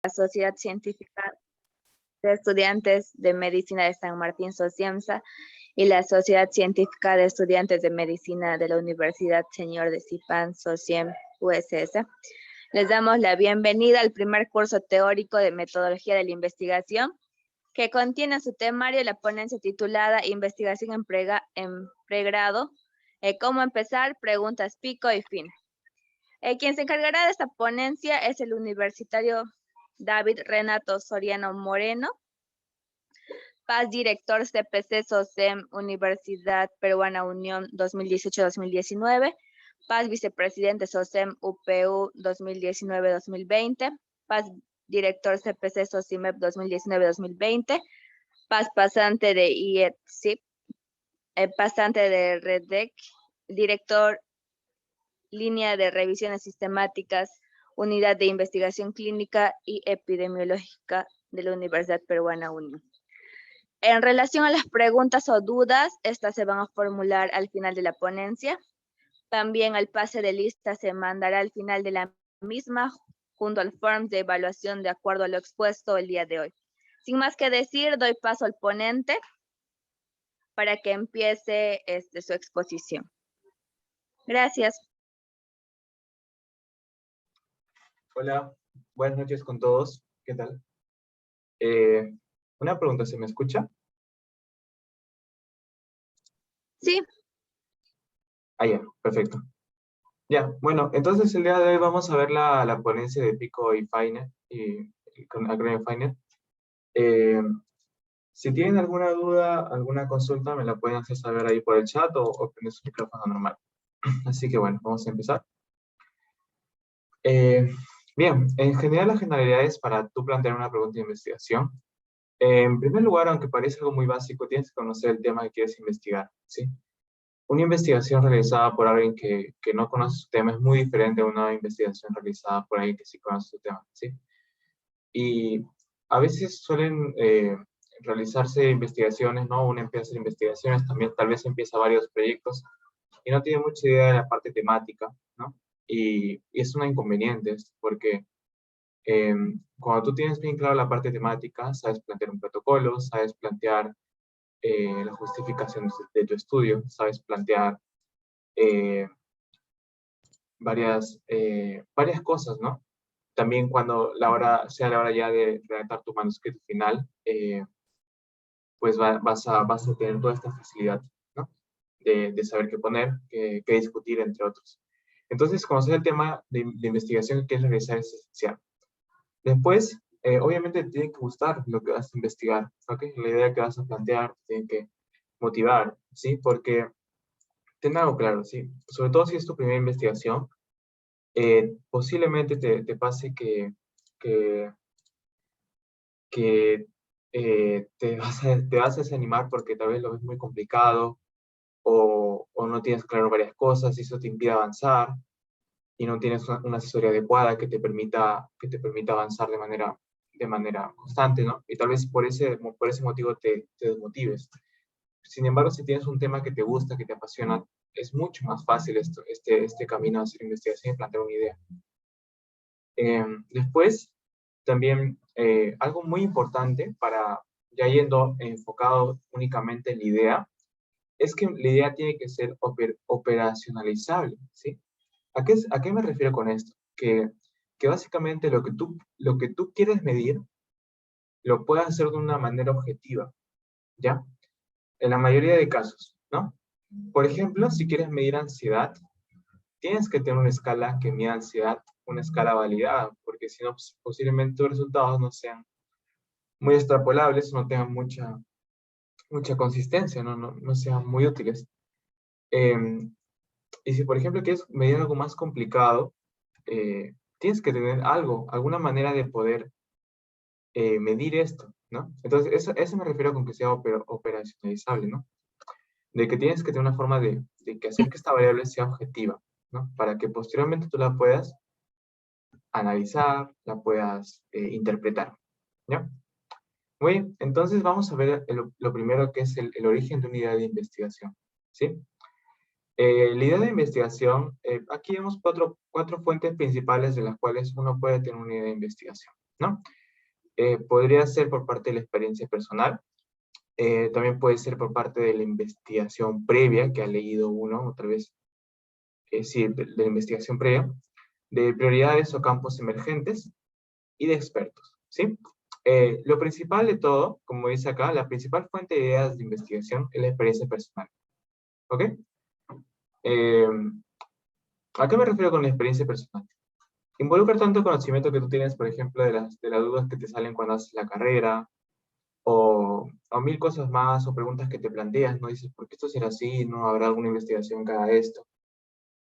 la Sociedad Científica de Estudiantes de Medicina de San Martín Sociemsa y la Sociedad Científica de Estudiantes de Medicina de la Universidad Señor de Zipán, SOCIEM, USS. Les damos la bienvenida al primer curso teórico de Metodología de la Investigación, que contiene en su temario la ponencia titulada Investigación en pregrado, cómo empezar, preguntas pico y fin. Quien se encargará de esta ponencia es el universitario David Renato Soriano Moreno, Paz director CPC SOCEM Universidad Peruana Unión 2018-2019, Paz vicepresidente SOCEM UPU 2019-2020, Paz director CPC SOCIMEP 2019-2020, Paz pasante de IETSIP, pasante de REDEC, director línea de revisiones sistemáticas, unidad de investigación clínica y epidemiológica de la Universidad Peruana Unión. En relación a las preguntas o dudas, estas se van a formular al final de la ponencia. También el pase de lista se mandará al final de la misma, junto al form de evaluación de acuerdo a lo expuesto el día de hoy. Sin más que decir, doy paso al ponente para que empiece su exposición. Gracias. Hola, buenas noches con todos. ¿Qué tal? Una pregunta, ¿se me escucha? Sí. Ya, perfecto. Ya, bueno, entonces el día de hoy vamos a ver la ponencia de Pico y Feiner, con acrónimo Feiner. Si tienen alguna duda, alguna consulta, me la pueden hacer saber ahí por el chat o prender su micrófono normal. Así que bueno, vamos a empezar. Bien, en general las generalidades para tú plantear una pregunta de investigación. En primer lugar, aunque parece algo muy básico, tienes que conocer el tema que quieres investigar, ¿sí? Una investigación realizada por alguien que no conoce su tema es muy diferente a una investigación realizada por alguien que sí conoce su tema, ¿sí? Y a veces suelen realizarse investigaciones, ¿no? Uno empieza a hacer investigaciones, también tal vez empieza varios proyectos y no tiene mucha idea de la parte temática, ¿no? Y es un inconveniente porque cuando tú tienes bien claro la parte temática, sabes plantear un protocolo, sabes plantear la justificación de tu estudio, sabes plantear varias cosas, ¿no? También cuando sea la hora ya de redactar tu manuscrito final, pues vas a tener toda esta facilidad, ¿no? De saber qué poner, qué discutir, entre otros. Entonces, conocer el tema de investigación que quieres realizar es esencial. Después, obviamente te tiene que gustar lo que vas a investigar, ¿ok? La idea que vas a plantear te tiene que motivar, ¿sí? Porque ten algo claro, ¿sí? Sobre todo si es tu primera investigación, posiblemente te pase que te vas a desanimar porque tal vez lo ves muy complicado o no tienes claro varias cosas y eso te impide avanzar y no tienes una asesoría adecuada que te permita avanzar de manera constante, ¿no? Y tal vez por ese motivo te desmotives. Sin embargo, si tienes un tema que te gusta, que te apasiona, es mucho más fácil este camino de hacer investigación y plantear una idea. Después, también algo muy importante para, ya yendo enfocado únicamente en la idea, es que la idea tiene que ser operacionalizable, ¿sí? ¿A qué me refiero con esto? Que básicamente lo que tú quieres medir, lo puedas hacer de una manera objetiva, ¿ya? En la mayoría de casos, ¿no? Por ejemplo, si quieres medir ansiedad, tienes que tener una escala que mida ansiedad, una escala validada, porque si no, pues, posiblemente tus resultados no sean muy extrapolables, no tengan mucha consistencia, no sean muy útiles. Y si, por ejemplo, quieres medir algo más complicado, tienes que tener alguna manera de poder medir esto, ¿no? Entonces, eso me refiero con que sea operacionalizable, ¿no? De que tienes que tener una forma de que hacer que esta variable sea objetiva, ¿no? Para que posteriormente tú la puedas analizar, la puedas interpretar, ¿ya? Muy bien, entonces vamos a ver lo primero que es el origen de una idea de investigación, ¿sí? La idea de investigación, aquí vemos cuatro fuentes principales de las cuales uno puede tener una idea de investigación, ¿no? Podría ser por parte de la experiencia personal, también puede ser por parte de la investigación previa que ha leído uno, otra vez, sí, de la investigación previa, de prioridades o campos emergentes y de expertos, ¿sí? Lo principal de todo, como dice acá, la principal fuente de ideas de investigación es la experiencia personal, ¿ok? Eh, ¿A qué me refiero con la experiencia personal? Involucra tanto conocimiento que tú tienes, por ejemplo, de las dudas que te salen cuando haces la carrera, o mil cosas más, o preguntas que te planteas, ¿no? Dices, ¿por qué esto será así? ¿No habrá alguna investigación que haga esto?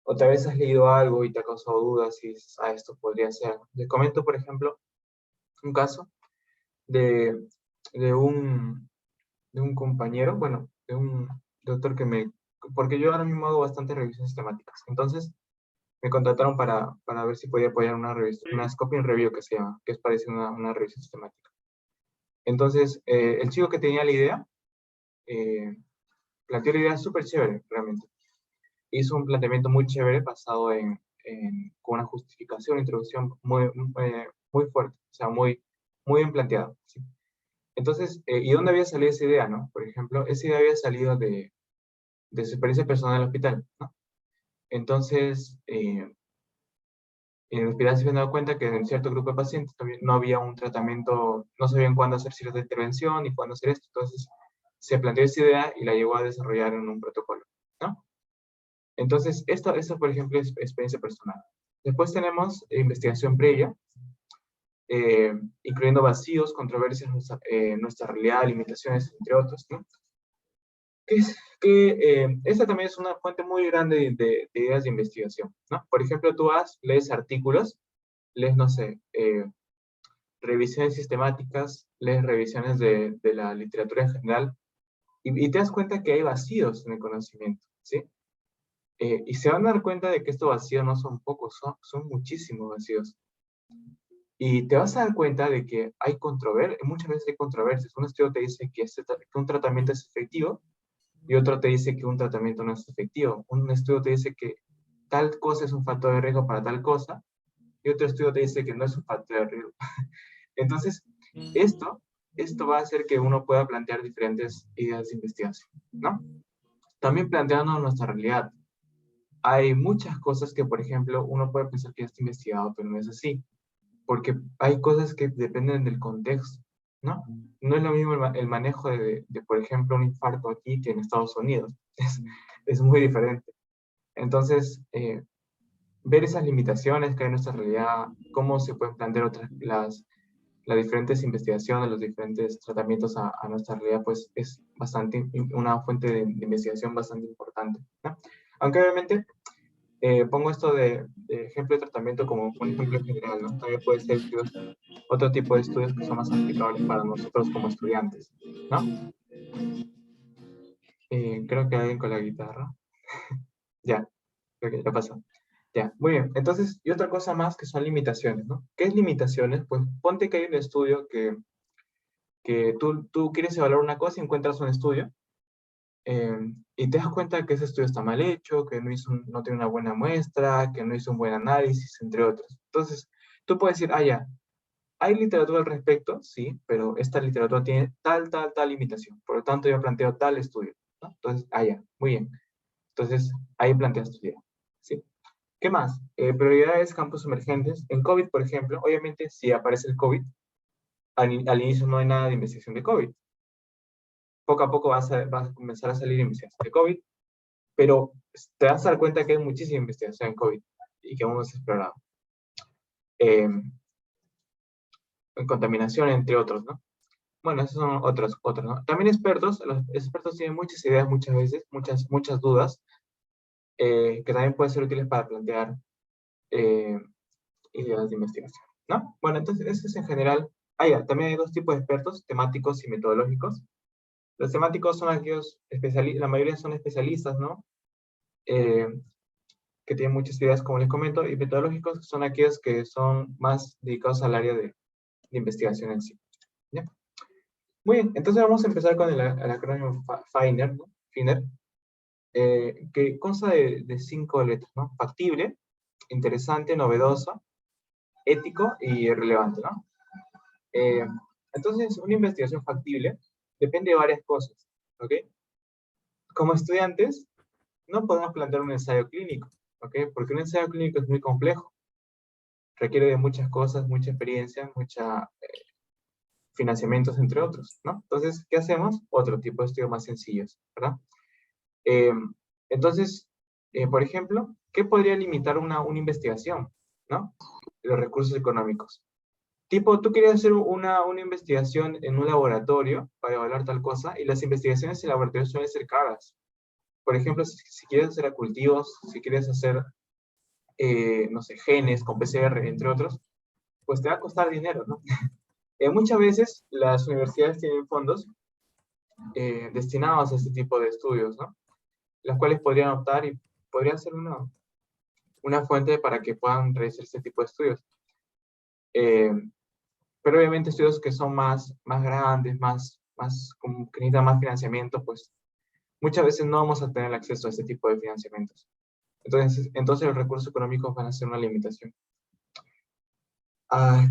O tal vez has leído algo y te ha causado dudas y dices, ah, esto podría ser. Les comento, por ejemplo, un caso de, de un, de un compañero, bueno, de un doctor porque yo ahora mismo hago bastantes revisiones sistemáticas. Entonces, me contrataron para ver si podía apoyar una revista, una scoping review que se llama, que es parecido a una revisión sistemática. Entonces, el chico que tenía la idea, eh, planteó la idea súper chévere, realmente. Hizo un planteamiento muy chévere basado con una justificación, introducción muy fuerte, o sea, muy bien planteado, ¿sí? Entonces, ¿y dónde había salido esa idea, no? Por ejemplo, esa idea había salido de su experiencia personal en el hospital, ¿no? Entonces, en el hospital se habían dado cuenta que en cierto grupo de pacientes todavía no había un tratamiento, no sabían cuándo hacer cierta intervención y cuándo hacer esto. Entonces, se planteó esa idea y la llevó a desarrollar en un protocolo, ¿no? Entonces, esto por ejemplo, es experiencia personal. Después tenemos investigación previa, incluyendo vacíos, controversias, nuestra realidad, limitaciones, entre otros, ¿no? Esta también es una fuente muy grande de ideas de investigación, ¿no? Por ejemplo, tú lees artículos, lees, no sé, revisiones sistemáticas, lees revisiones de la literatura en general, y te das cuenta que hay vacíos en el conocimiento, ¿sí? Y se van a dar cuenta de que estos vacíos no son pocos, son muchísimos vacíos. Y te vas a dar cuenta de que muchas veces hay controversias. Un estudio te dice que un tratamiento es efectivo y otro te dice que un tratamiento no es efectivo. Un estudio te dice que tal cosa es un factor de riesgo para tal cosa y otro estudio te dice que no es un factor de riesgo. Entonces, esto va a hacer que uno pueda plantear diferentes ideas de investigación, ¿no? También planteando nuestra realidad. Hay muchas cosas que, por ejemplo, uno puede pensar que ya está investigado, pero no es así, porque hay cosas que dependen del contexto, ¿no? No es lo mismo el manejo por ejemplo, un infarto aquí que en Estados Unidos. Es muy diferente. Entonces, ver esas limitaciones que hay en nuestra realidad, cómo se pueden plantear las diferentes investigaciones, los diferentes tratamientos a nuestra realidad, pues es una fuente de investigación bastante importante, ¿no? Aunque obviamente pongo esto de ejemplo de tratamiento como un ejemplo general, ¿no? También puede ser otro tipo de estudios que son más aplicables para nosotros como estudiantes, ¿no? Creo que alguien con la guitarra. Ya, creo que ya pasó. Ya, muy bien. Entonces, y otra cosa más que son limitaciones, ¿no? ¿Qué es limitaciones? Pues ponte que hay un estudio que tú quieres evaluar una cosa y encuentras un estudio y te das cuenta que ese estudio está mal hecho, que no tiene una buena muestra, que no hizo un buen análisis, entre otros. Entonces, tú puedes decir, ah, ya, hay literatura al respecto, sí, pero esta literatura tiene tal limitación. Por lo tanto, yo planteo tal estudio, ¿no? Entonces, ah, ya, muy bien. Entonces, ahí planteas tu idea, ¿sí? ¿Qué más? Prioridades, campos emergentes. En COVID, por ejemplo, obviamente, si aparece el COVID, al inicio no hay nada de investigación de COVID. Poco a poco vas a comenzar a salir investigación de COVID, pero te vas a dar cuenta que hay muchísima investigación en COVID y que aún no se ha explorado. En contaminación, entre otros, ¿no? Bueno, esos son otros, ¿no? También expertos, los expertos tienen muchas ideas muchas veces, muchas dudas, que también pueden ser útiles para plantear eh, ideas de investigación, ¿no? Bueno, entonces, eso es en general. También hay dos tipos de expertos, temáticos y metodológicos. Los temáticos son aquellos especialistas, la mayoría son especialistas, ¿no? Eh, que tienen muchas ideas, como les comento, y metodológicos son aquellos que son más dedicados al área de investigación en sí, ¿ya? Muy bien, entonces vamos a empezar con el acrónimo FINER, ¿no? FINER, que consta de 5 letras, ¿no? Factible, interesante, novedoso, ético y relevante, ¿no? Eh, entonces, una investigación factible depende de varias cosas, ¿ok? Como estudiantes, no podemos plantear un ensayo clínico, ¿ok? Porque un ensayo clínico es muy complejo, requiere de muchas cosas, mucha experiencia, mucha financiamientos, entre otros, ¿no? Entonces, ¿qué hacemos? Otro tipo de estudios más sencillos, ¿verdad? Eh, entonces, por ejemplo, ¿qué podría limitar una investigación? ¿No? Los recursos económicos. Tipo, tú querías hacer una investigación en un laboratorio para evaluar tal cosa, y las investigaciones en laboratorio suelen ser caras. Por ejemplo, si quieres hacer a cultivos, si quieres hacer, no sé, genes con PCR, entre otros, pues te va a costar dinero, ¿no? Muchas veces las universidades tienen fondos destinados a este tipo de estudios, ¿no? Las cuales podrían optar y podrían ser una fuente para que puedan realizar este tipo de estudios. Eh, pero obviamente estudios que son más grandes, como que necesitan más financiamiento, pues muchas veces no vamos a tener acceso a este tipo de financiamientos. Entonces los recursos económicos van a ser una limitación.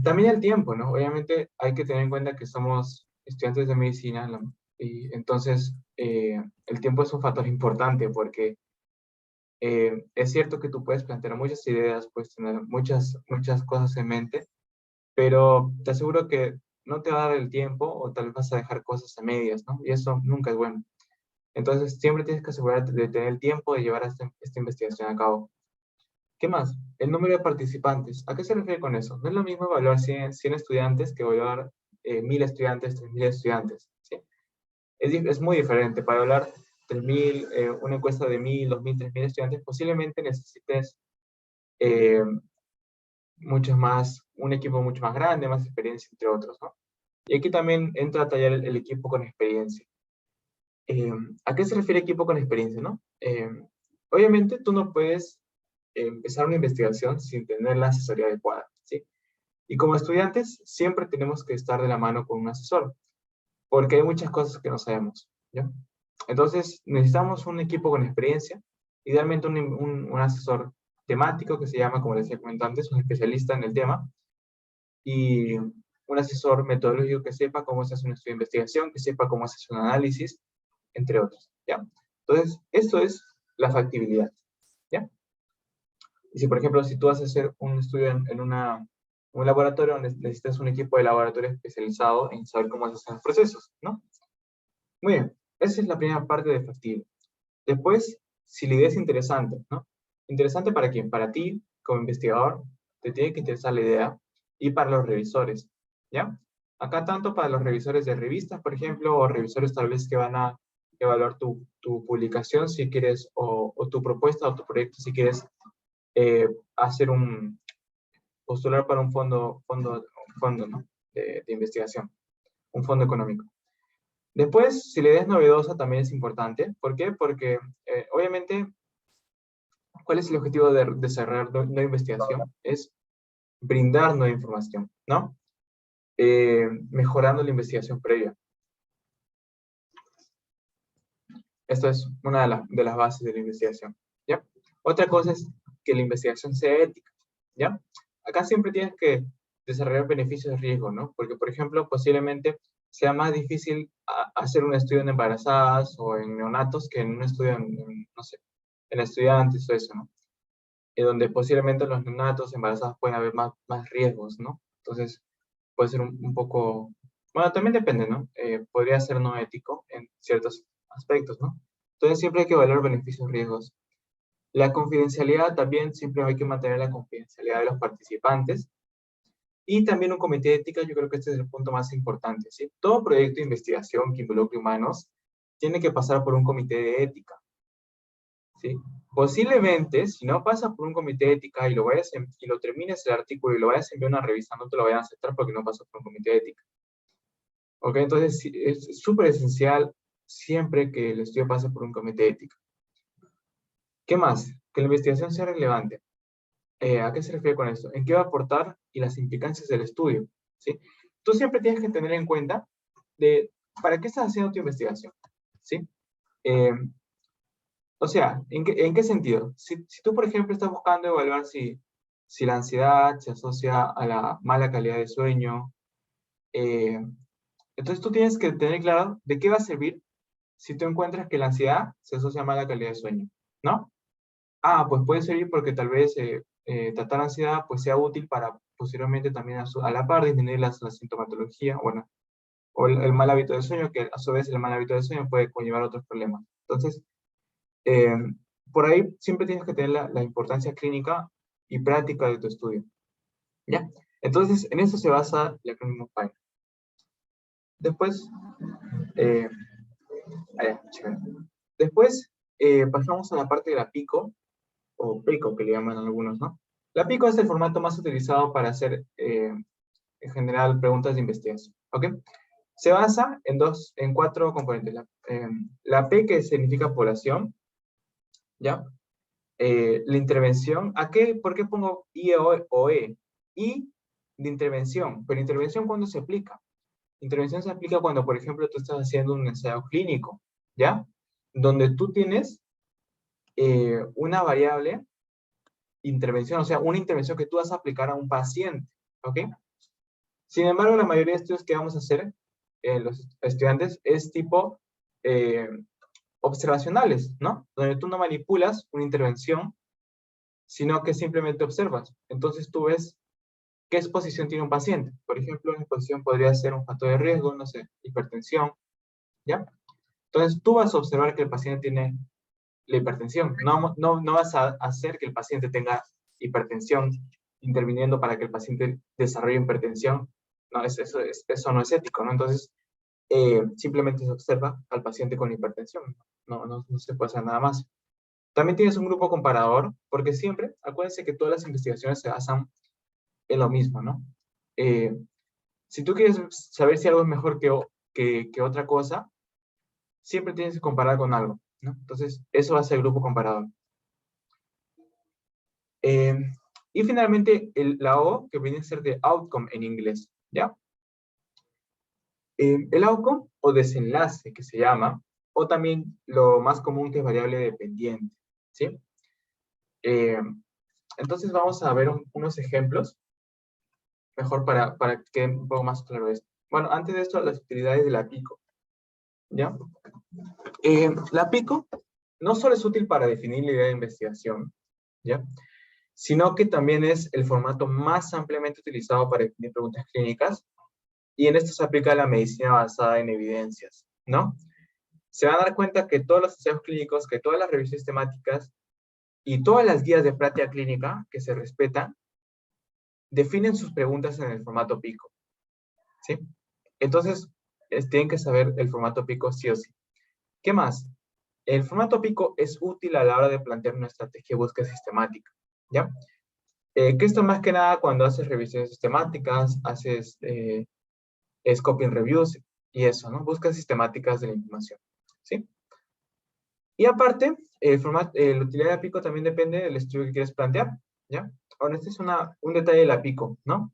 También el tiempo, ¿no? Obviamente hay que tener en cuenta que somos estudiantes de medicina, ¿no? Y entonces el tiempo es un factor importante porque es cierto que tú puedes plantear muchas ideas, puedes tener muchas cosas en mente, pero te aseguro que no te va a dar el tiempo o tal vez vas a dejar cosas a medias, ¿no? Y eso nunca es bueno. Entonces siempre tienes que asegurarte de tener el tiempo de llevar esta investigación a cabo. ¿Qué más? El número de participantes. ¿A qué se refiere con eso? No es lo mismo evaluar 100 estudiantes que evaluar 1000 estudiantes, 3000 estudiantes, ¿sí? Es muy diferente. Para evaluar 3000, una encuesta de 1000, 2000, 3000 estudiantes, posiblemente necesites eh, un equipo mucho más grande, más experiencia, entre otros, ¿no? Y aquí también entra a tallar el equipo con experiencia. Eh, ¿A qué se refiere equipo con experiencia, no? Obviamente tú no puedes empezar una investigación sin tener la asesoría adecuada, ¿sí? Y como estudiantes siempre tenemos que estar de la mano con un asesor, porque hay muchas cosas que no sabemos, ¿ya? Entonces necesitamos un equipo con experiencia, idealmente un asesor temático que se llama, como les decía comentado antes, un especialista en el tema, y un asesor metodológico que sepa cómo se hace un estudio de investigación, que sepa cómo se hace un análisis, entre otros, ¿ya? Entonces, esto es la factibilidad, ¿ya? Y si, por ejemplo, si tú vas a hacer un estudio en un laboratorio, necesitas un equipo de laboratorio especializado en saber cómo se hacen los procesos, ¿no? Muy bien, esa es la primera parte de factible. Después, si la idea es interesante, ¿no? ¿Interesante para quién? Para ti, como investigador, te tiene que interesar la idea, y para los revisores, ¿ya? Acá tanto para los revisores de revistas, por ejemplo, o revisores tal vez que van a evaluar tu publicación, si quieres, o tu propuesta o tu proyecto, si quieres eh, hacer postular para un fondo, ¿no? de investigación, un fondo económico. Después, si la idea es novedosa, también es importante. ¿Por qué? Porque, obviamente, ¿cuál es el objetivo de desarrollar nueva investigación? Es brindar nueva información, ¿no? Mejorando la investigación previa. Esto es una de las bases de la investigación, ¿ya? Otra cosa es que la investigación sea ética, ¿ya? Acá siempre tienes que desarrollar beneficios de riesgo, ¿no? Porque, por ejemplo, posiblemente sea más difícil hacer un estudio en embarazadas o en neonatos que en un estudio no sé, en estudiantes o eso, ¿no? Donde posiblemente en los neonatos embarazadas pueden haber más riesgos, ¿no? Entonces, puede ser un poco, bueno, también depende, ¿no? Podría ser no ético en ciertos aspectos, ¿no? Entonces, siempre hay que evaluar beneficios y riesgos. La confidencialidad también, siempre hay que mantener la confidencialidad de los participantes. Y también un comité de ética, yo creo que este es el punto más importante, ¿sí? Todo proyecto de investigación que involucre humanos tiene que pasar por un comité de ética, ¿sí? Posiblemente, si no pasa por un comité de ética y lo termines el artículo y lo vayas a enviar a una revista, no te lo vayan a aceptar porque no pasó por un comité de ética. ¿Ok? Entonces, sí, es súper esencial siempre que el estudio pase por un comité de ética. ¿Qué más? Que la investigación sea relevante. ¿A qué se refiere con esto? ¿En qué va a aportar y las implicancias del estudio? ¿Sí? Tú siempre tienes que tener en cuenta para qué estás haciendo tu investigación. ¿Sí? Eh, o sea, ¿en qué sentido? Si tú, por ejemplo, estás buscando evaluar si la ansiedad se asocia a la mala calidad de sueño, Entonces tú tienes que tener claro de qué va a servir si tú encuentras que la ansiedad se asocia a mala calidad de sueño, ¿no? Ah, pues puede servir porque tal vez tratar ansiedad pues sea útil para posteriormente también a la par disminuir la sintomatología, bueno, o el mal hábito de sueño, que a su vez el mal hábito de sueño puede conllevar otros problemas. Entonces, eh, por ahí siempre tienes que tener la importancia clínica y práctica de tu estudio, ¿ya? Entonces, en eso se basa el acrónimo PINE. Después, eh, chévere. Después pasamos a la parte de la PICO, o PICO que le llaman algunos, ¿no? La PICO es el formato más utilizado para hacer, en general, preguntas de investigación, ¿ok? Se basa en cuatro componentes. La P, que significa población, ¿ya? La intervención, ¿por qué pongo I o E? I de intervención, pero intervención ¿cuándo se aplica? Intervención se aplica cuando, por ejemplo, tú estás haciendo un ensayo clínico, ¿ya? Donde tú tienes una variable intervención, o sea, una intervención que tú vas a aplicar a un paciente, ¿ok? Sin embargo, la mayoría de estudios que vamos a hacer los estudiantes es tipo eh, observacionales, ¿no? Donde tú no manipulas una intervención, sino que simplemente observas. Entonces tú ves qué exposición tiene un paciente. Por ejemplo, una exposición podría ser un factor de riesgo, no sé, hipertensión, ¿ya? Entonces tú vas a observar que el paciente tiene la hipertensión. No vas a hacer que el paciente tenga hipertensión interviniendo para que el paciente desarrolle hipertensión. No, eso no es ético, ¿no? Entonces, simplemente se observa al paciente con hipertensión. No se puede hacer nada más. También tienes un grupo comparador, porque siempre, acuérdense que todas las investigaciones se basan en lo mismo, ¿no? Eh, si tú quieres saber si algo es mejor que otra cosa, siempre tienes que comparar con algo, ¿no? Entonces, eso va a ser el grupo comparador. Eh, y finalmente, la O, que viene a ser de outcome en inglés, ¿ya? El outcome, o desenlace, que se llama, o también lo más común que es variable dependiente, ¿sí? Eh, entonces vamos a ver unos ejemplos, mejor para que quede un poco más claro esto. Bueno, antes de esto, las utilidades de la PICO, ¿ya? La PICO no solo es útil para definir la idea de investigación, ¿ya? Sino que también es el formato más ampliamente utilizado para definir preguntas clínicas, y en esto se aplica la medicina basada en evidencias, ¿no? Se van a dar cuenta que todos los ensayos clínicos, que todas las revisiones temáticas y todas las guías de práctica clínica que se respetan, definen sus preguntas en el formato PICO, ¿sí? Entonces, tienen que saber el formato PICO sí o sí. ¿Qué más? El formato PICO es útil a la hora de plantear una estrategia de búsqueda sistemática, ¿ya? Que esto más que nada cuando haces revisiones sistemáticas, haces scoping reviews y eso, ¿no? Buscas sistemáticas de la información, ¿sí? Y aparte, la utilidad de la PICO también depende del estudio que quieres plantear, ¿ya? Ahora, este es un detalle de la PICO, ¿no?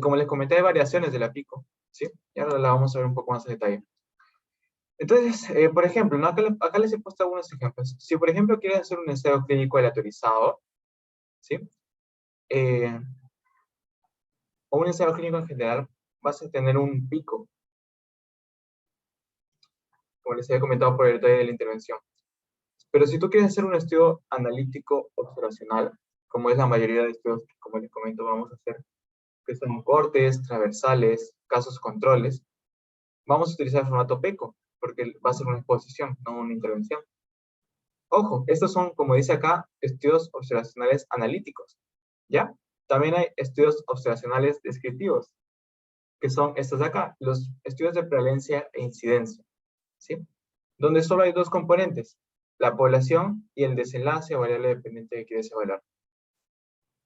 Como les comenté, hay variaciones de la PICO, ¿sí? Y ahora la vamos a ver un poco más a detalle. Entonces, por ejemplo, ¿no? Acá les he puesto algunos ejemplos. Si, por ejemplo, quieres hacer un ensayo clínico aleatorizado, ¿sí? O un ensayo clínico en general, vas a tener un pico, como les había comentado por el detalle de la intervención. Pero si tú quieres hacer un estudio analítico observacional, como es la mayoría de estudios que, como les comento, vamos a hacer, que son cortes, transversales, casos controles, vamos a utilizar el formato PECO, porque va a ser una exposición, no una intervención. Ojo, estos son, como dice acá, estudios observacionales analíticos, ¿ya? También hay estudios observacionales descriptivos, que son estos de acá, los estudios de prevalencia e incidencia, ¿sí? Donde solo hay dos componentes, la población y el desenlace o variable dependiente que quieres evaluar.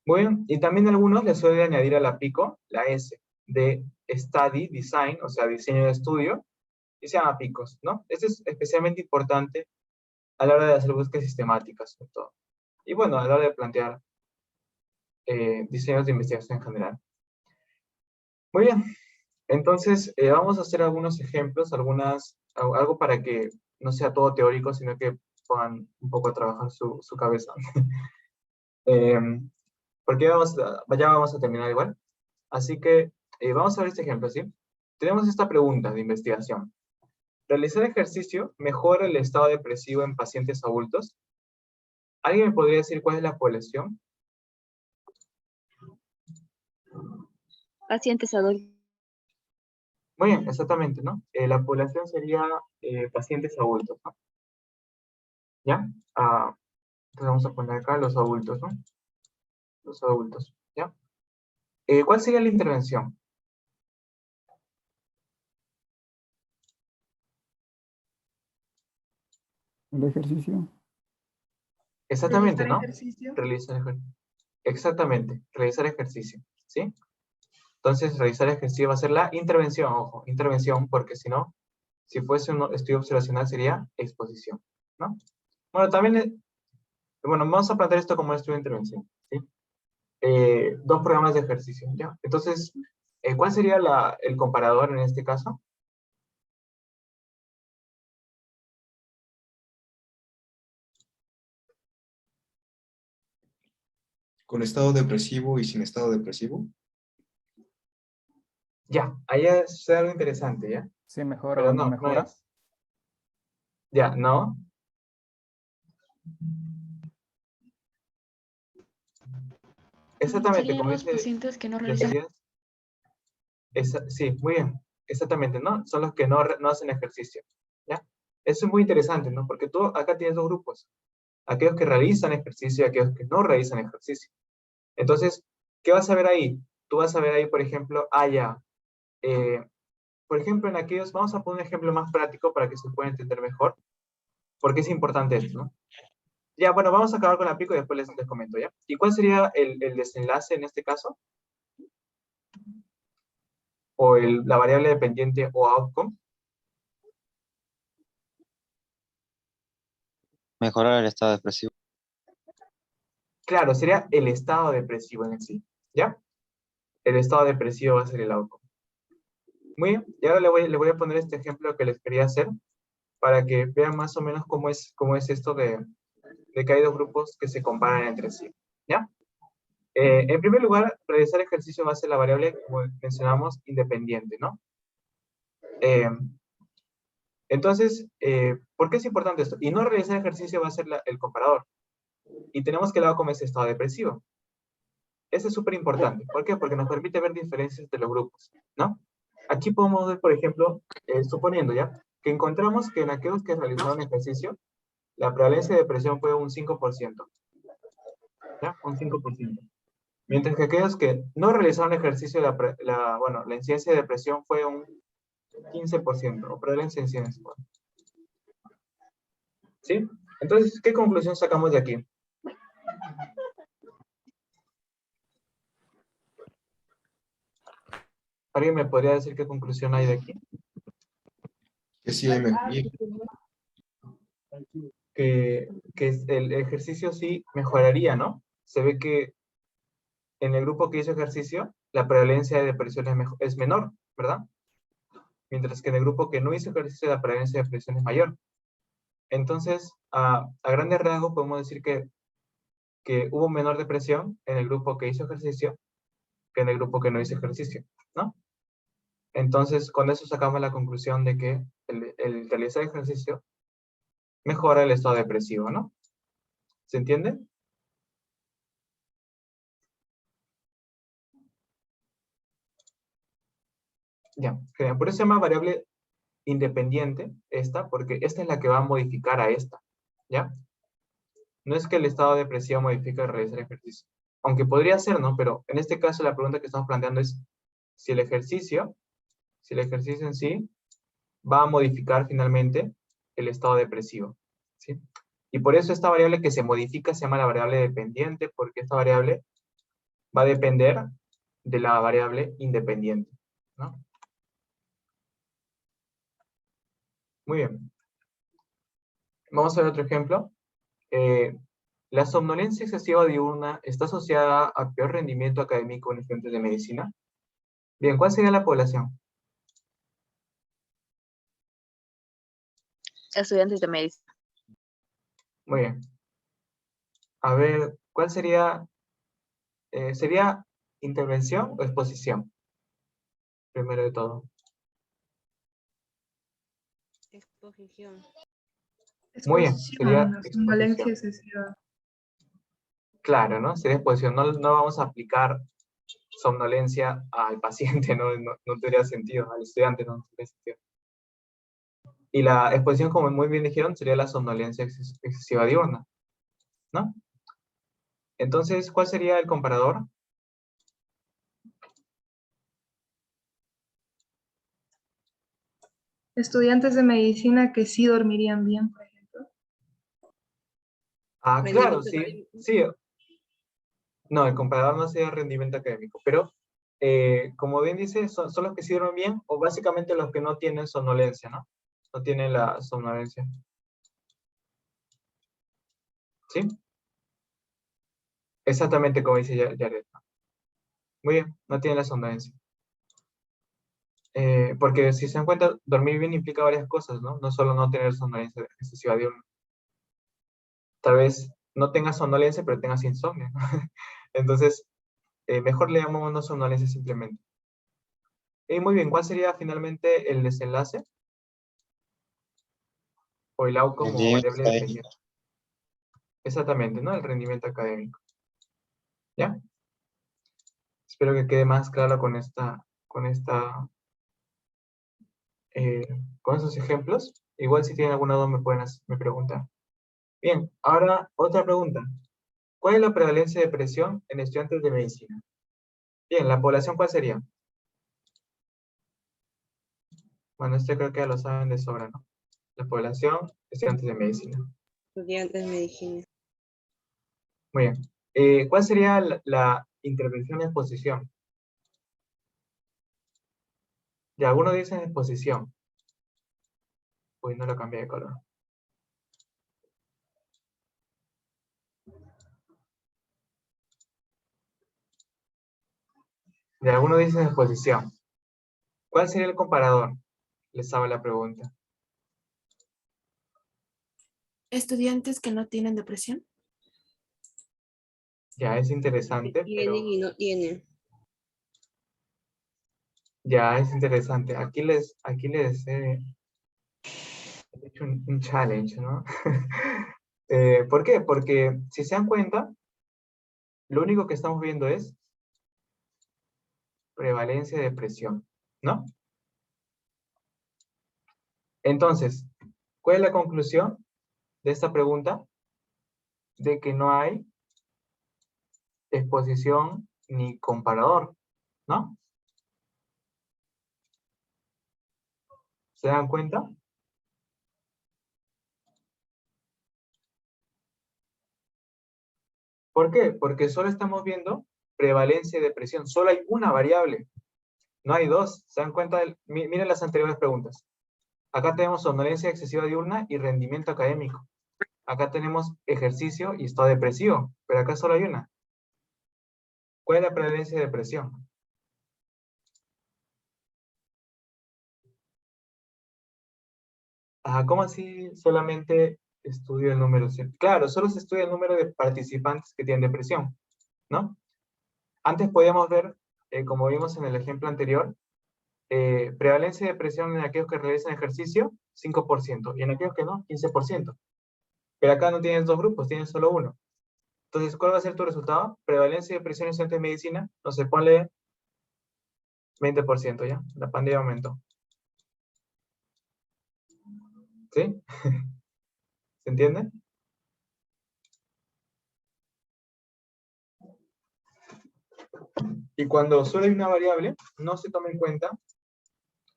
Muy bien, y también algunos les suele añadir a la PICO la S de Study Design, o sea, diseño de estudio, y se llama PICOS, ¿no? Esto es especialmente importante a la hora de hacer búsquedas sistemáticas, sobre todo. Y bueno, a la hora de plantear diseños de investigación en general. Muy bien, entonces vamos a hacer algunos ejemplos, algo para que no sea todo teórico, sino que puedan un poco trabajar su cabeza. Porque ya vamos a terminar igual. Así que Vamos a ver este ejemplo, ¿sí? Tenemos esta pregunta de investigación. ¿Realizar ejercicio mejora el estado depresivo en pacientes adultos? ¿Alguien me podría decir cuál es la población? Pacientes adultos. Muy bien, exactamente, ¿no? La población sería pacientes adultos, ¿no? ¿Ya? Entonces vamos a poner acá los adultos, ¿no? Los adultos, ¿ya? ¿Cuál sería la intervención? El ejercicio. Exactamente, Realizar ¿no? ejercicio. Exactamente, realizar ejercicio, ¿sí? Entonces, realizar ejercicio va a ser la intervención, ojo, intervención, porque si no, si fuese un estudio observacional sería exposición, ¿no? Bueno, también, bueno, vamos a plantear esto como un estudio de intervención, ¿sí? Dos programas de ejercicio, ¿ya? Entonces, ¿cuál sería el comparador en este caso? ¿Con estado depresivo y sin estado depresivo? Ya, ahí es algo interesante, ¿ya? Si mejora Pero o no no, no mejora. es. Ya, no. Exactamente, Serían como los dice, pacientes que no realizan. decías. Sí, muy bien. Exactamente, ¿no? Son los que no hacen ejercicio, ¿ya? Eso es muy interesante, ¿no? Porque tú acá tienes dos grupos. Aquellos que realizan ejercicio y aquellos que no realizan ejercicio. Entonces, ¿qué vas a ver ahí? Tú vas a ver ahí, por ejemplo, ya. Por ejemplo, en aquellos, vamos a poner un ejemplo más práctico para que se pueda entender mejor, porque es importante esto, ¿no? Ya, bueno, vamos a acabar con la pico y después les comento, ¿ya? ¿Y cuál sería el desenlace en este caso? O la variable dependiente o outcome. Mejorar el estado depresivo. Claro, sería el estado depresivo en sí, ¿ya? El estado depresivo va a ser el outcome. Muy bien, y ahora le voy a poner este ejemplo que les quería hacer para que vean más o menos cómo es esto de que hay dos grupos que se comparan entre sí, ¿ya? En primer lugar, realizar ejercicio va a ser la variable, como mencionamos, independiente, ¿no? Entonces, ¿por qué es importante esto? Y no realizar ejercicio va a ser el comparador. Y tenemos que el outcome es estado depresivo. Eso es súper importante. ¿Por qué? Porque nos permite ver diferencias entre los grupos, ¿no? Aquí podemos ver, por ejemplo, suponiendo ya, que encontramos que en aquellos que realizaron ejercicio, la prevalencia de depresión fue un 5%, ¿ya? Un 5%. Mientras que aquellos que no realizaron ejercicio, la incidencia de depresión fue un 15%, o prevalencia de incidencia. ¿Sí? Entonces, ¿qué conclusión sacamos de aquí? ¿Alguien me podría decir qué conclusión hay de aquí? Que sí hay mejoría. Que el ejercicio sí mejoraría, ¿no? Se ve que en el grupo que hizo ejercicio, la prevalencia de depresión es menor, ¿verdad? Mientras que en el grupo que no hizo ejercicio, la prevalencia de depresión es mayor. Entonces, a grandes rasgos podemos decir que hubo menor depresión en el grupo que hizo ejercicio que en el grupo que no hizo ejercicio, ¿no? Entonces, con eso sacamos la conclusión de que el realizar ejercicio mejora el estado depresivo, ¿no? ¿Se entiende? Ya, genial. Por eso se llama variable independiente esta, porque esta es la que va a modificar a esta, ¿ya? No es que el estado depresivo modifique al realizar ejercicio. Aunque podría ser, ¿no? Pero en este caso la pregunta que estamos planteando es si el ejercicio en sí va a modificar finalmente el estado depresivo, ¿sí? Y por eso esta variable que se modifica se llama la variable dependiente, porque esta variable va a depender de la variable independiente, ¿no? Muy bien. Vamos a ver otro ejemplo. La somnolencia excesiva diurna está asociada a peor rendimiento académico en estudiantes de medicina. Bien, ¿cuál sería la población? Estudiantes de medicina. Muy bien. A ver, ¿cuál sería? ¿Sería intervención o exposición? Primero de todo. Exposición. Muy bien, Exposición, sería la somnolencia excesiva. Claro, ¿no? Sería exposición. No, no vamos a aplicar somnolencia al paciente, no tendría sentido, al estudiante no tendría sentido. Y la exposición, como muy bien dijeron, sería la somnolencia excesiva diurna, ¿no? Entonces, ¿cuál sería el comparador? Estudiantes de medicina que sí dormirían bien, por ejemplo. Ah, claro, Rendimiento sí, académico. sí. No, el comparador no sería rendimiento académico, pero como bien dice, son los que sí duermen bien, o básicamente los que no tienen somnolencia, ¿no? No tienen la somnolencia. ¿Sí? Exactamente como dice Jared. Muy bien, no tienen la somnolencia. Porque si se dan cuenta, dormir bien implica varias cosas, ¿no? No solo no tener somnolencia excesiva diurna. Tal vez no tengas somnolencia, pero tengas insomnio, ¿no? Entonces, mejor le llamamos no somnolencia simplemente. Muy bien, ¿cuál sería finalmente el desenlace? O el outcome como Rendimiento variable académico. dependiente. Exactamente, ¿no? El rendimiento académico. ¿Ya? Espero que quede más claro con esos ejemplos. Igual si tienen alguna duda me preguntar. Bien, ahora otra pregunta. ¿Cuál es la prevalencia de depresión en estudiantes de medicina? Bien, ¿la población cuál sería? Bueno, esto creo que ya lo saben de sobra, ¿no? La población, estudiantes de medicina. Estudiantes de medicina. Muy bien. ¿Cuál sería la intervención de exposición? Ya, algunos dicen exposición. Uy, no lo cambié de color. De algunos dicen exposición. ¿Cuál sería el comparador? Les hago la pregunta. Estudiantes que no tienen depresión. Ya es Que interesante, pero tienen y no tienen. ya es interesante. Aquí les he hecho un challenge, ¿no? ¿Por qué? Porque si se dan cuenta, lo único que estamos viendo es prevalencia de depresión, ¿no? Entonces, ¿cuál es la conclusión de esta pregunta? De que no hay exposición ni comparador, ¿no? ¿Se dan cuenta? ¿Por qué? Porque solo estamos viendo prevalencia de depresión. Solo hay una variable. No hay dos. ¿Se dan cuenta? Miren las anteriores preguntas. Acá tenemos somnolencia excesiva diurna y rendimiento académico. Acá tenemos ejercicio y estado depresivo. Pero acá solo hay una. ¿Cuál es la prevalencia de depresión? ¿Cómo así solamente estudio el número? Claro, solo se estudia el número de participantes que tienen depresión, ¿no? Antes podíamos ver, como vimos en el ejemplo anterior, prevalencia de depresión en aquellos que realizan ejercicio, 5%, y en aquellos que no, 15%. Pero acá no tienes dos grupos, tienes solo uno. Entonces, ¿cuál va a ser tu resultado? Prevalencia de depresión en estudiantes de medicina, no se ponle 20%, ¿ya? La pandemia aumentó. ¿Sí? ¿Se entiende? Y cuando solo hay una variable, no se toma en cuenta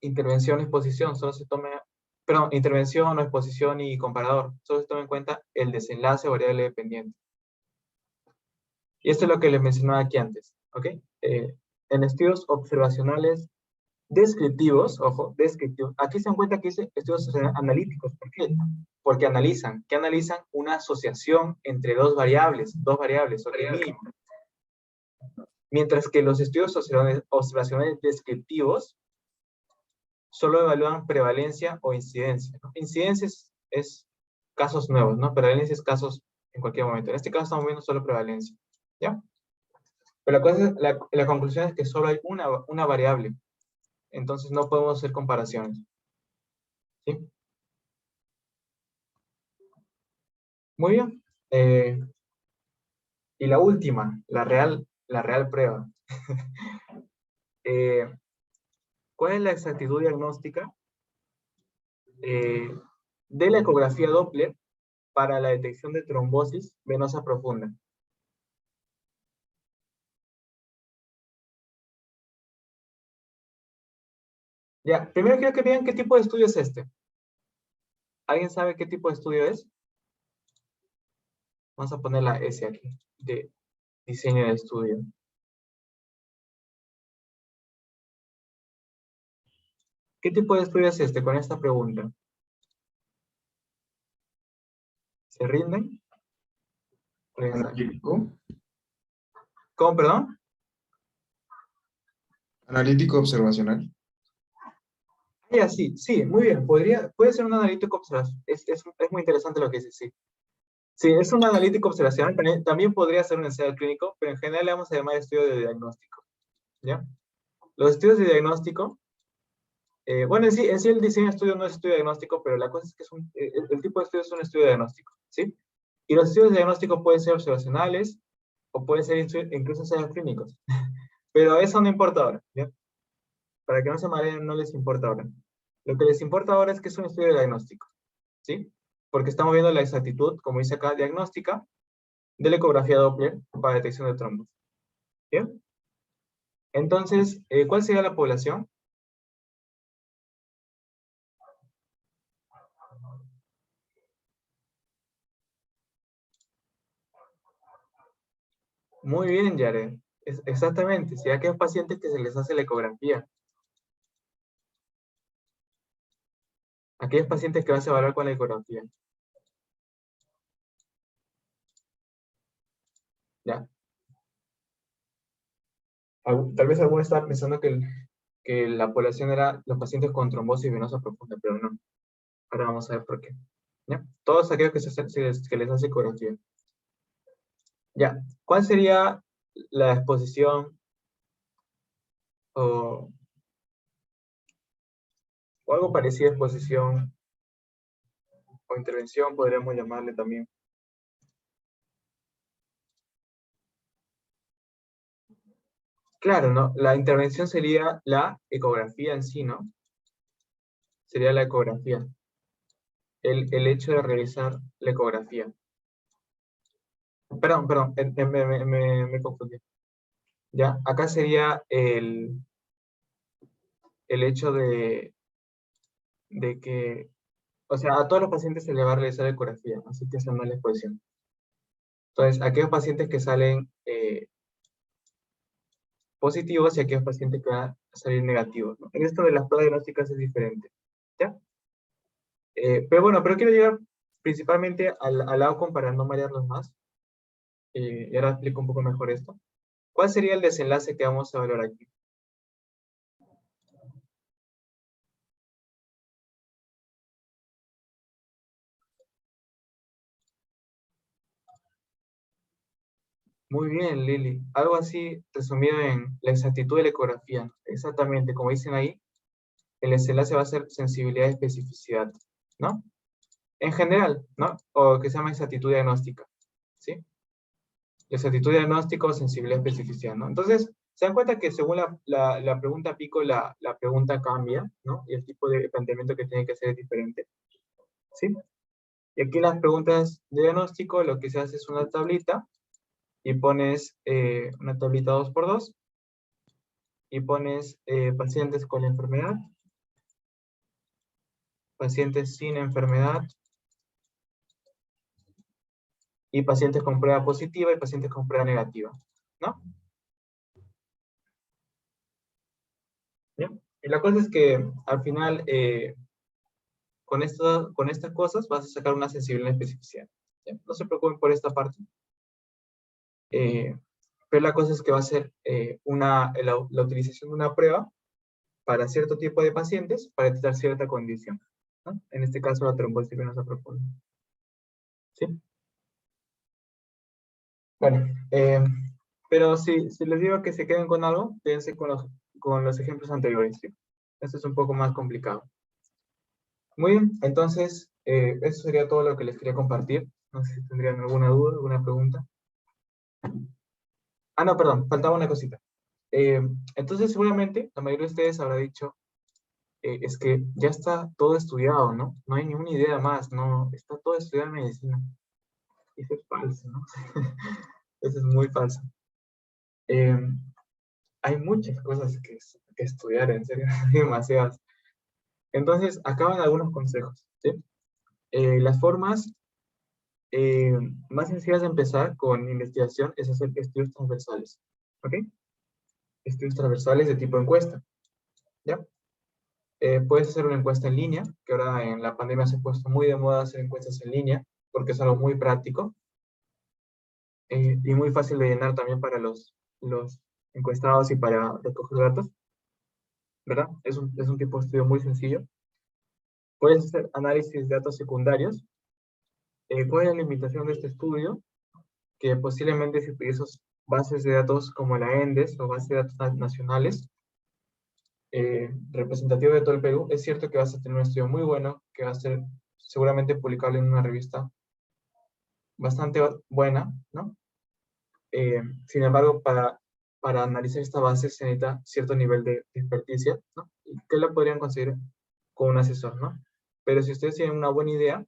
intervención o exposición, solo se toma, perdón, intervención o exposición y comparador, solo se toma en cuenta el desenlace o variable dependiente. Y esto es lo que les mencionaba aquí antes, ¿ok? En estudios observacionales descriptivos, ojo, descriptivos, aquí se dan cuenta que dice estudios analíticos, ¿por qué? Porque analizan, ¿qué analizan? Una asociación entre dos variables, ok, mínimo. Mientras que los estudios observacionales descriptivos solo evalúan prevalencia o incidencia, ¿no? Incidencia es casos nuevos, ¿no? Prevalencia es casos en cualquier momento. En este caso estamos viendo solo prevalencia, ¿ya? Pero la conclusión es que solo hay una variable. Entonces no podemos hacer comparaciones. ¿Sí? Muy bien. Y la última, la real prueba. ¿Cuál es la exactitud diagnóstica de la ecografía Doppler para la detección de trombosis venosa profunda? Ya, primero quiero que vean qué tipo de estudio es este. ¿Alguien sabe qué tipo de estudio es? Vamos a poner la S aquí, de diseño de estudio. ¿Qué tipo de estudio es este con esta pregunta? ¿Se rinden? Analítico. ¿Cómo, perdón? Analítico observacional. Ya, sí, sí, muy bien. Puede ser un analítico observacional. Es muy interesante lo que dice, sí. Sí, es un analítico observacional. También podría ser un ensayo clínico, pero en general le vamos a llamar estudio de diagnóstico. ¿Ya? Los estudios de diagnóstico, bueno, en sí el diseño de estudio no es estudio de diagnóstico, pero la cosa es que el tipo de estudio es un estudio de diagnóstico, ¿sí? Y los estudios de diagnóstico pueden ser observacionales o pueden ser incluso ensayos clínicos. Pero eso no importa ahora, ¿ya? Para que no se mareen, no les importa ahora. Lo que les importa ahora es que es un estudio de diagnóstico, ¿sí? Porque estamos viendo la exactitud, como dice acá, diagnóstica, de la ecografía Doppler para detección de trombos. ¿Bien? Entonces, ¿cuál sería la población? Muy bien, Jared. Exactamente, si hay aquellos pacientes que se les hace la ecografía. Aquellos pacientes que vas a evaluar con la ecografía. ¿Ya? Tal vez alguno estaba pensando que la población era los pacientes con trombosis venosa profunda, pero no. Ahora vamos a ver por qué. ¿Ya? Todos aquellos que les hace ecografía. Ya. ¿Cuál sería la exposición o algo parecido a exposición o intervención, podríamos llamarle también? Claro, ¿no? La intervención sería la ecografía en sí, ¿no? Sería la ecografía. El hecho de realizar la ecografía. Perdón, me confundí. Ya, acá sería el hecho de que, o sea, a todos los pacientes se les va a realizar ecografía, así que esa no es la exposición. Entonces, aquellos pacientes que salen positivos y aquellos pacientes que van a salir negativos, ¿no? En esto de las pruebas diagnósticas es diferente, ¿ya? Pero bueno, pero quiero llegar principalmente al outcome para no marearlos más. Y ahora explico un poco mejor esto. ¿Cuál sería el desenlace que vamos a evaluar aquí? Muy bien, Lili. Algo así resumido en la exactitud de la ecografía, ¿no? Exactamente, como dicen ahí, el desenlace va a ser sensibilidad y especificidad, ¿no? En general, ¿no? O que se llama exactitud diagnóstica, ¿sí? Exactitud diagnóstica o sensibilidad y especificidad, ¿no? Entonces, se dan cuenta que según la pregunta pico, la pregunta cambia, ¿no? Y el tipo de planteamiento que tiene que hacer es diferente, ¿sí? Y aquí las preguntas de diagnóstico, lo que se hace es una tablita, y pones una tablita 2×2, y pones pacientes con la enfermedad, pacientes sin enfermedad, y pacientes con prueba positiva y pacientes con prueba negativa, ¿no? ¿Bien? Y la cosa es que al final, con estas cosas vas a sacar una sensibilidad y especificidad. ¿Ya? No se preocupen por esta parte. Pero la cosa es que va a ser la utilización de una prueba para cierto tipo de pacientes para detectar cierta condición, ¿no? En este caso, la trombosis venosa profunda. ¿Sí? Bueno, pero si les digo que se queden con algo, quédense con los ejemplos anteriores, ¿sí? Esto es un poco más complicado. Muy bien, entonces, eso sería todo lo que les quería compartir. No sé si tendrían alguna duda, alguna pregunta. Ah, no, perdón, faltaba una cosita. Entonces, seguramente, la mayoría de ustedes habrá dicho, es que ya está todo estudiado, ¿no? No hay ninguna idea más, no, está todo estudiado en medicina. Y eso es falso, ¿no? Eso es muy falso. Hay muchas cosas que estudiar, en serio, hay demasiadas. Entonces, acaban algunos consejos, ¿sí? Las formas más sencillas de empezar con investigación es hacer estudios transversales, ¿ok? Estudios transversales de tipo encuesta, ¿ya? Puedes hacer una encuesta en línea, que ahora en la pandemia se ha puesto muy de moda hacer encuestas en línea, porque es algo muy práctico y muy fácil de llenar también para los encuestados y para recoger datos, ¿verdad? Es un tipo de estudio muy sencillo. Puedes hacer análisis de datos secundarios. ¿Cuál es la limitación de este estudio? Que posiblemente si utilizas bases de datos como la ENDES o bases de datos nacionales, representativo de todo el Perú, es cierto que vas a tener un estudio muy bueno, que va a ser seguramente publicable en una revista bastante buena, ¿no? Sin embargo, para analizar esta base se necesita cierto nivel de experticia, ¿no? Y que la podrían conseguir con un asesor, ¿no? Pero si ustedes tienen una buena idea,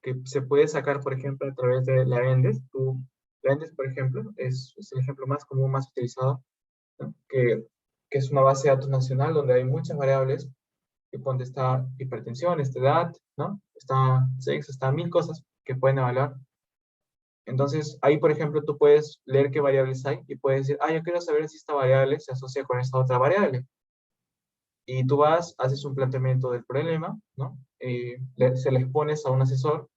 que se puede sacar, por ejemplo, a través de la ENDES, la ENDES, por ejemplo, es el ejemplo más común, más utilizado, ¿no? Que es una base de datos nacional donde hay muchas variables, que donde está hipertensión, está edad, ¿no? Está sexo, está 1000 cosas que pueden evaluar. Entonces, ahí, por ejemplo, tú puedes leer qué variables hay y puedes decir, yo quiero saber si esta variable se asocia con esta otra variable. Y tú vas, haces un planteamiento del problema, ¿no? Se le expones a un asesor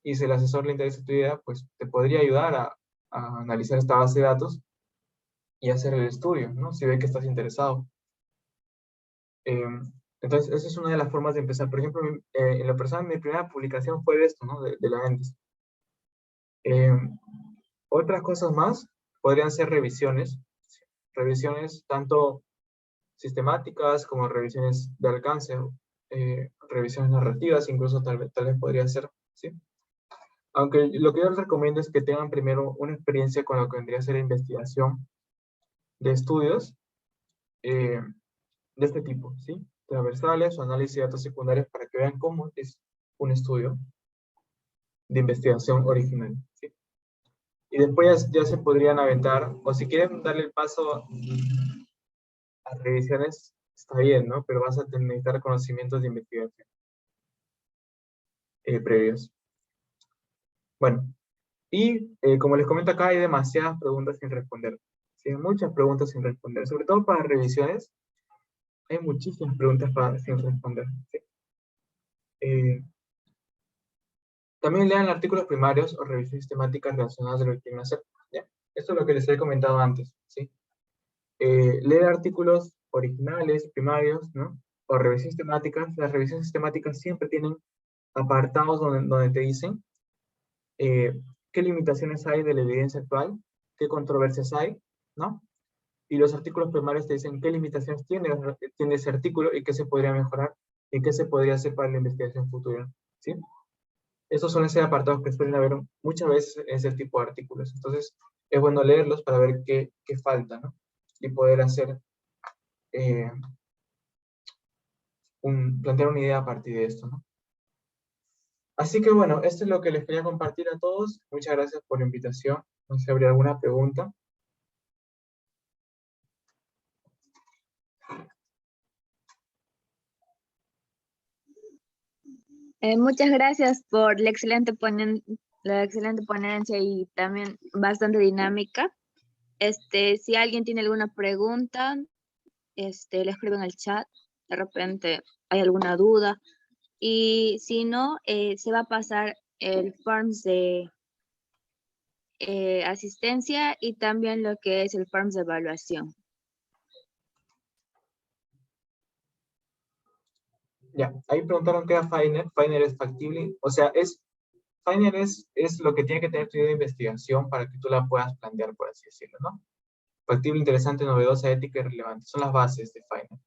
y si el asesor le interesa tu idea, pues te podría ayudar a analizar esta base de datos y hacer el estudio, ¿no? Si ve que estás interesado. Entonces, esa es una de las formas de empezar. Por ejemplo, en lo personal, mi primera publicación fue de esto, ¿no? De la ENDES. Otras cosas más podrían ser revisiones. Revisiones tanto sistemáticas como revisiones de alcance, revisiones narrativas, incluso tal vez podría ser, ¿sí? Aunque lo que yo les recomiendo es que tengan primero una experiencia con lo que vendría a ser investigación de estudios de este tipo, ¿sí? Transversales o análisis de datos secundarios para que vean cómo es un estudio de investigación original, ¿sí? Y después ya se podrían aventar, o si quieren darle el paso a revisiones, está bien, ¿no? Pero vas a necesitar conocimientos de investigación previos. Bueno, y como les comento acá, hay demasiadas preguntas sin responder. Sí, muchas preguntas sin responder, sobre todo para revisiones. Hay muchísimas preguntas sin responder. ¿Sí? También lean artículos primarios o revisiones temáticas relacionadas a lo que quieren hacer. ¿Ya? Esto es lo que les he comentado antes. ¿Sí? Leer artículos originales, primarios, ¿no? O revisiones temáticas. Las revisiones temáticas siempre tienen apartados donde te dicen qué limitaciones hay de la evidencia actual, qué controversias hay, ¿no? Y los artículos primarios te dicen qué limitaciones tiene ese artículo y qué se podría mejorar y qué se podría hacer para la investigación futura, ¿sí? Esos son esos apartados que suelen haber muchas veces en ese tipo de artículos. Entonces, es bueno leerlos para ver qué falta, ¿no? Y poder hacer, plantear una idea a partir de esto, ¿no? Así que bueno, esto es lo que les quería compartir a todos. Muchas gracias por la invitación. No sé si habría alguna pregunta. Muchas gracias por la excelente ponencia y también bastante dinámica. Si alguien tiene alguna pregunta, le escriben en el chat. De repente hay alguna duda. Y si no, se va a pasar el forms de asistencia y también lo que es el forms de evaluación. Ya, ahí preguntaron qué era Finer. Finer es factible, o sea, Finer es lo que tiene que tener tu idea de investigación para que tú la puedas plantear, por así decirlo, ¿no? Factible, interesante, novedosa, ética y relevante. Son las bases de Finer.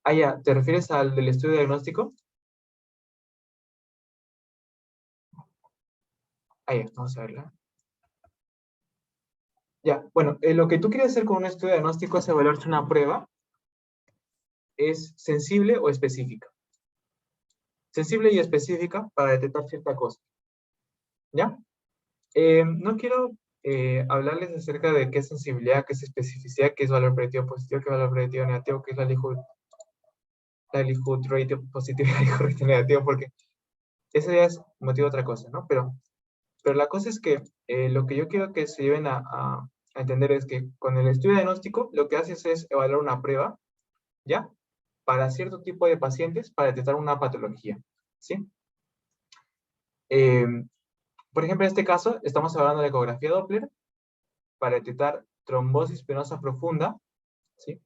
Ah, ya, ¿te refieres al del estudio diagnóstico? Ah, ya, vamos a verla. Ya, bueno, lo que tú quieres hacer con un estudio diagnóstico es evaluar si una prueba es sensible o específica. Sensible y específica para detectar cierta cosa. ¿Ya? No quiero hablarles acerca de qué es sensibilidad, qué es especificidad, qué es valor predictivo positivo, qué es valor predictivo negativo, qué es la likelihood rate positivo y la likelihood rate negativo, porque eso ya es motivo de otra cosa, ¿no? Pero la cosa es que lo que yo quiero que se lleven a entender es que con el estudio diagnóstico lo que haces es evaluar una prueba, ¿ya? Para cierto tipo de pacientes para detectar una patología, ¿sí? Por ejemplo, en este caso estamos hablando de ecografía Doppler para detectar trombosis venosa profunda, ¿sí?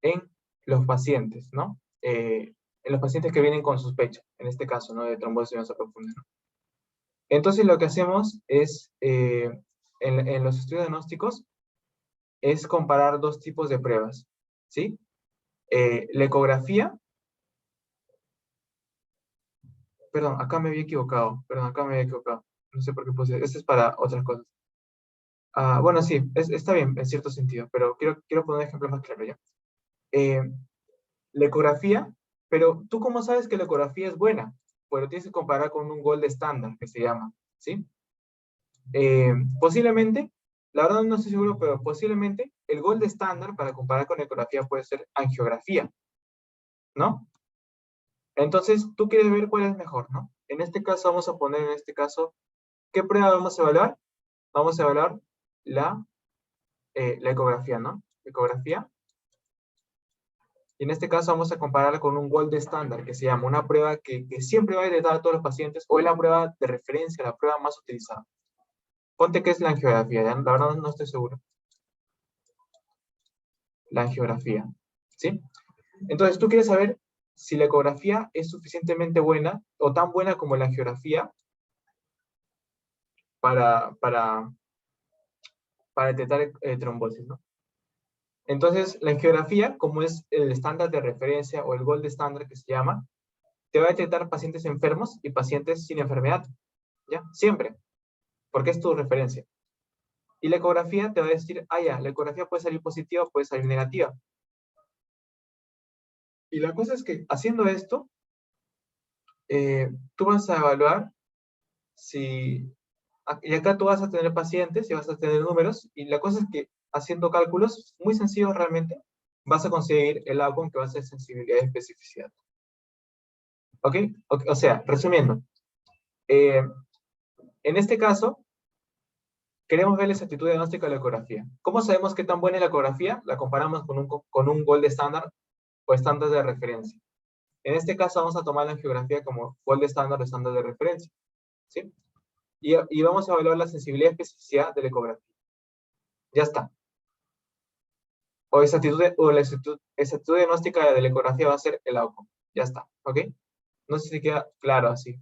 En los pacientes, ¿no? En los pacientes que vienen con sospecha, en este caso, ¿no? De trombosis venosa profunda, ¿no? Entonces lo que hacemos es, en los estudios diagnósticos, es comparar dos tipos de pruebas, ¿sí? La ecografía, perdón, acá me había equivocado, no sé por qué puse, este es para otras cosas. Ah, bueno, sí, está bien, en cierto sentido, pero quiero poner un ejemplo más claro ya. La ecografía, pero ¿tú cómo sabes que la ecografía es buena? Pues lo tienes que comparar con un gold estándar, que se llama, ¿sí? Posiblemente, la verdad no estoy seguro, pero posiblemente el gold estándar para comparar con ecografía puede ser angiografía, ¿no? Entonces, tú quieres ver cuál es mejor, ¿no? En este caso vamos a poner, ¿qué prueba vamos a evaluar? Vamos a evaluar la ecografía, ¿no? Ecografía. Y en este caso vamos a compararla con un gold estándar, que se llama una prueba que siempre va a detectar a todos los pacientes, o es la prueba de referencia, la prueba más utilizada. Ponte que es la angiografía, ¿ya? La verdad no estoy seguro. La angiografía, ¿sí? Entonces, tú quieres saber si la ecografía es suficientemente buena, o tan buena como la angiografía, para detectar trombosis, ¿no? Entonces, la angiografía, como es el estándar de referencia, o el gold estándar que se llama, te va a detectar pacientes enfermos y pacientes sin enfermedad, ¿ya? Siempre, porque es tu referencia. Y la ecografía te va a decir, ah, ya, la ecografía puede salir positiva, puede salir negativa. Y la cosa es que haciendo esto, tú vas a evaluar si, y acá tú vas a tener pacientes y vas a tener números, y la cosa es que haciendo cálculos muy sencillos realmente, vas a conseguir el outcome que va a ser sensibilidad y especificidad. ¿Ok? O sea, resumiendo, en este caso, queremos ver la exactitud diagnóstica de la ecografía. ¿Cómo sabemos qué tan buena es la ecografía? La comparamos con un gold estándar o estándar de referencia. En este caso vamos a tomar la angiografía como gold estándar o estándar de referencia, ¿sí? Y vamos a evaluar la sensibilidad y especificidad de la ecografía. Ya está. O la exactitud diagnóstica de la ecografía va a ser el outcome. Ya está, ¿ok? No sé si queda claro así.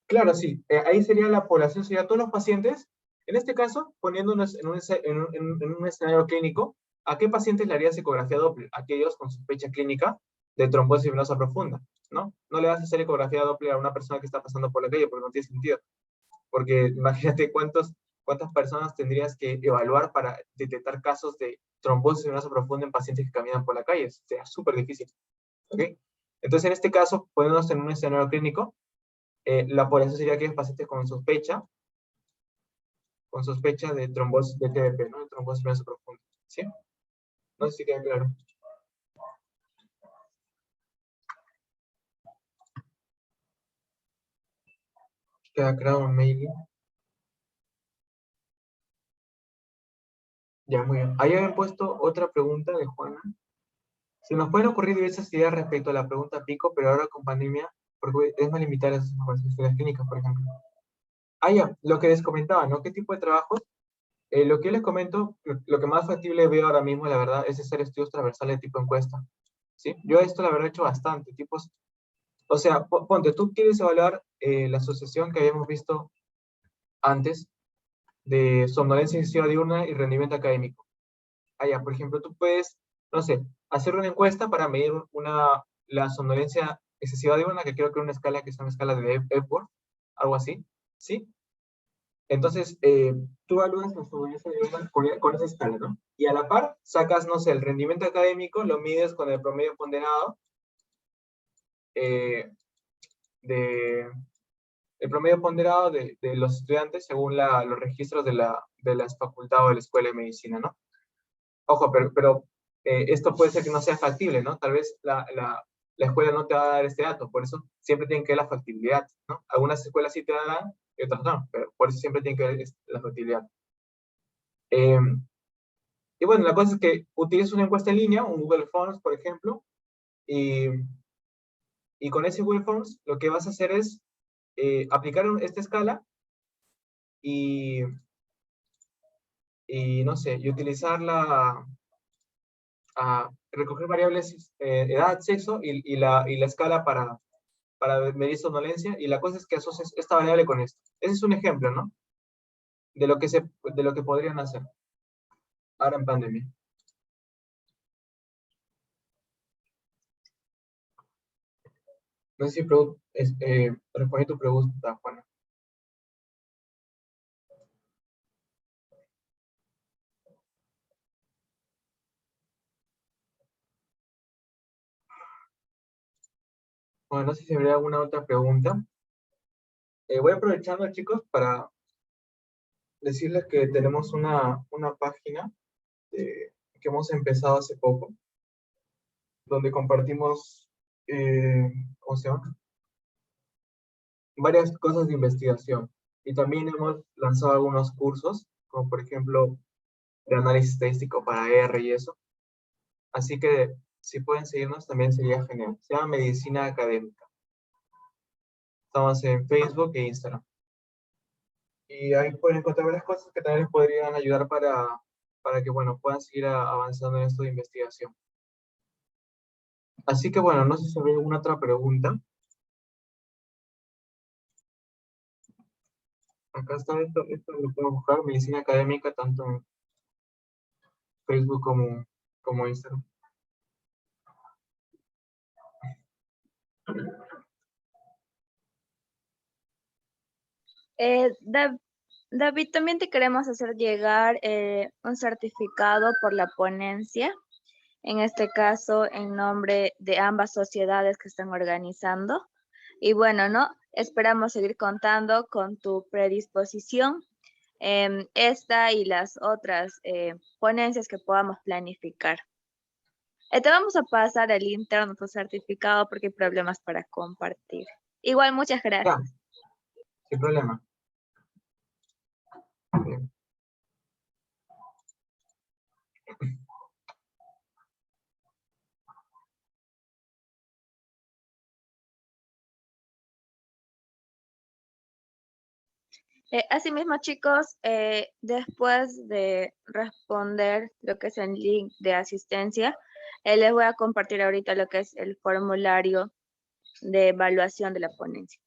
Claro, sí. Ahí sería la población, sería todos los pacientes. En este caso, poniéndonos en un escenario clínico, ¿a qué pacientes le harías ecografía Doppler? Aquellos con sospecha clínica de trombosis venosa profunda, ¿no? No le vas a hacer ecografía Doppler a una persona que está pasando por la calle, porque no tiene sentido. Porque imagínate cuántas personas tendrías que evaluar para detectar casos de trombosis venosa profunda en pacientes que caminan por la calle. Sería súper difícil, ¿ok? Entonces, en este caso, poniéndonos en un escenario clínico, la población sería aquellos pacientes con sospecha de trombosis de TBP, ¿no? De trombosis venosa profunda, ¿sí? No sé si queda claro. Queda claro, maybe. Ya, muy bien. Ahí habían puesto otra pregunta de Juana. Se nos pueden ocurrir diversas ideas respecto a la pregunta pico, pero ahora con pandemia, porque es más limitada las informaciones clínicas, por ejemplo. Ah, ya, lo que les comentaba, ¿no? ¿Qué tipo de trabajos? Lo que yo les comento, lo que más factible veo ahora mismo, la verdad, es hacer estudios transversales de tipo encuesta, ¿sí? Yo esto, la verdad, he hecho bastante, tipos, o sea, ponte, tú quieres evaluar la asociación que habíamos visto antes de somnolencia excesiva diurna y rendimiento académico. Allá, por ejemplo, tú puedes, no sé, hacer una encuesta para medir la somnolencia excesiva diurna, que creo que es una escala que es una escala de Epworth, algo así, ¿sí? Entonces, tú evalúas la somnolencia diurna con esa escala, ¿no? Y a la par, sacas, no sé, el rendimiento académico, lo mides con el promedio ponderado de el promedio ponderado de los estudiantes según los registros de las facultades o de la Escuela de Medicina, ¿no? Ojo, pero esto puede ser que no sea factible, ¿no? Tal vez la escuela no te va a dar este dato, por eso siempre tienen que ver la factibilidad, ¿no? Algunas escuelas sí te dan y otras no, pero por eso siempre tienen que ver la factibilidad. Y bueno, la cosa es que utilices una encuesta en línea, un Google Forms, por ejemplo, y, y con ese Google Forms lo que vas a hacer es aplicar esta escala y, no sé, y utilizarla a recoger variables edad, sexo y la escala para medir somnolencia, y la cosa es que asocias esta variable con esto. Ese es un ejemplo, ¿no? De lo que podrían hacer ahora en pandemia. No sé si respondí tu pregunta, Juana. Bueno, no sé si habría alguna otra pregunta. Voy aprovechando, chicos, para decirles que tenemos una página que hemos empezado hace poco, donde compartimos, ¿cómo se llama? Varias cosas de investigación. Y también hemos lanzado algunos cursos, como por ejemplo, de análisis estadístico para R y eso. Así que si pueden seguirnos también sería genial. Se llama Medicina Académica. Estamos en Facebook e Instagram. Y ahí pueden encontrar varias cosas que también les podrían ayudar para que, bueno, puedan seguir avanzando en esto de investigación. Así que, bueno, no sé si hay alguna otra pregunta. Acá está esto lo puedo buscar, Medicina Académica, tanto en Facebook como Instagram. David, también te queremos hacer llegar un certificado por la ponencia, en este caso en nombre de ambas sociedades que están organizando. Y bueno, ¿no? Esperamos seguir contando con tu predisposición, esta y las otras ponencias que podamos planificar. Te vamos a pasar el interno tu certificado porque hay problemas para compartir. Igual, muchas Ya, gracias. sin problema. Asimismo, chicos, después de responder lo que es el link de asistencia, les voy a compartir ahorita lo que es el formulario de evaluación de la ponencia.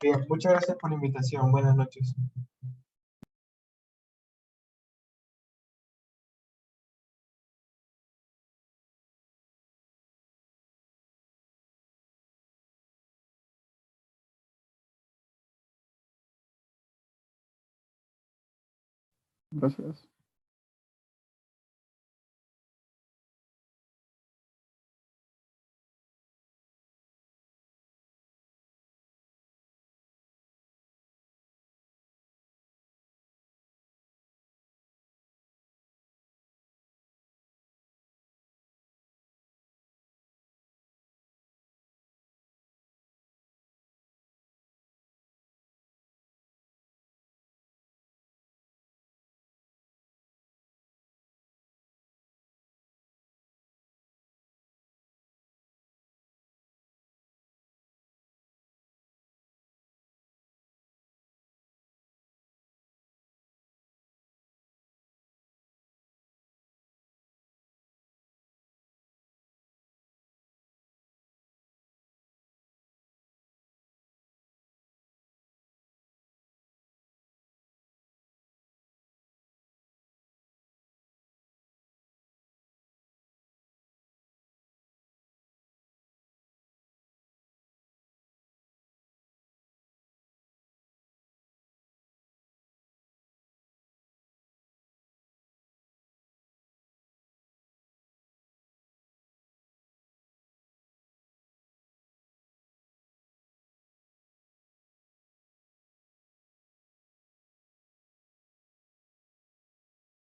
Bien, muchas gracias por la invitación. Buenas noches. Gracias.